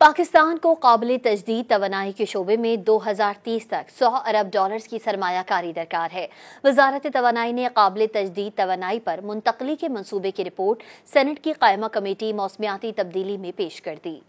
पाकिस्तान को काबिल तजदीद तवानाई के शोबे में 2030 तक $100 अरब की सरमायाकारी दरकार है। वजारत तवानाई ने काबिल तजदीद तवानाई पर मुंतकली के मंसूबे की रिपोर्ट सेनेट की कायमा कमेटी मौसमियाती तब्दीली में पेश कर दी।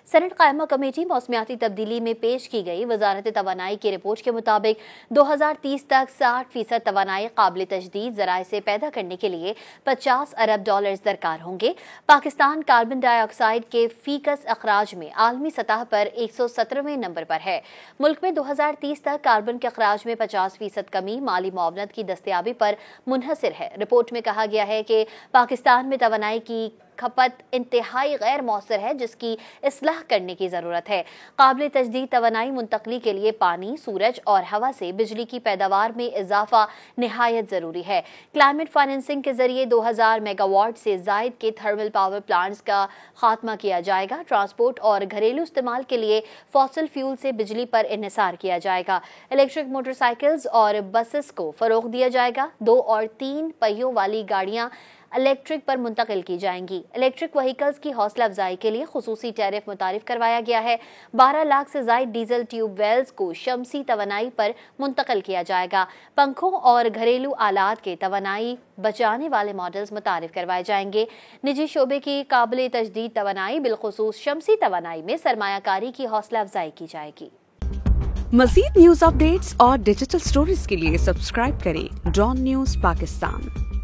सेनेट कायमा कमेटी मौसमियाती तब्दीली में पेश की गई वजारत तवानाई की रिपोर्ट के मुताबिक 2030 तक 60% तवानाई काबिल तजदीद ज़राए से पैदा करने के लिए $50 अरब दरकार होंगे। पाकिस्तान कार्बन डाइऑक्साइड के फीकस अखराज में आलमी सतह पर 117वें नंबर पर है। मुल्क में 2030 तक कार्बन के अखराज में 50% कमी माली मुआवनत की दस्तयाबी पर मुनहसर है। रिपोर्ट में कहा गया है कि पाकिस्तान में तवानाई की खपत इंतहाई गैर मौसर है, जिसकी इस्लाह करने की ज़रूरत है। काबिल तजदीद तवानाई मुंतकली के लिए पानी, सूरज और हवा से बिजली की पैदावार में इजाफा निहायत ज़रूरी है। क्लाइमेट फाइनेंसिंग के जरिए 2000 मेगावाट से ज़ायद के थर्मल पावर प्लांट्स का खात्मा किया जाएगा। ट्रांसपोर्ट और घरेलू इस्तेमाल के लिए फॉसिल फ्यूल से बिजली पर इन्हिसार किया जाएगा। इलेक्ट्रिक मोटरसाइकिल्स और बसेस को फ़रोग़ दिया जाएगा। 2 और 3 पहियों वाली गाड़ियाँ इलेक्ट्रिक पर मुंतकिल की जाएंगी। इलेक्ट्रिक व्हीकल्स की हौसला अफजाई के लिए खुसूसी टैरिफ मुतारिफ करवाया गया है। 12 लाख से ज़ायद डीजल ट्यूब वेल्स को शमसी तवानाई पर मुंतकिल किया जाएगा। पंखों और घरेलू आलात के तवानाई बचाने वाले मॉडल्स मुतारिफ करवाए जाएंगे। निजी शोबे की काबिल तजदीद तवानाई बिलखुसूस शमसी तवानाई में सरमायाकारी की हौसला अफजाई की जाएगी। मज़ीद न्यूज़ अपडेट्स और डिजिटल स्टोरीज के लिए सब्सक्राइब करें डॉन न्यूज़ पाकिस्तान।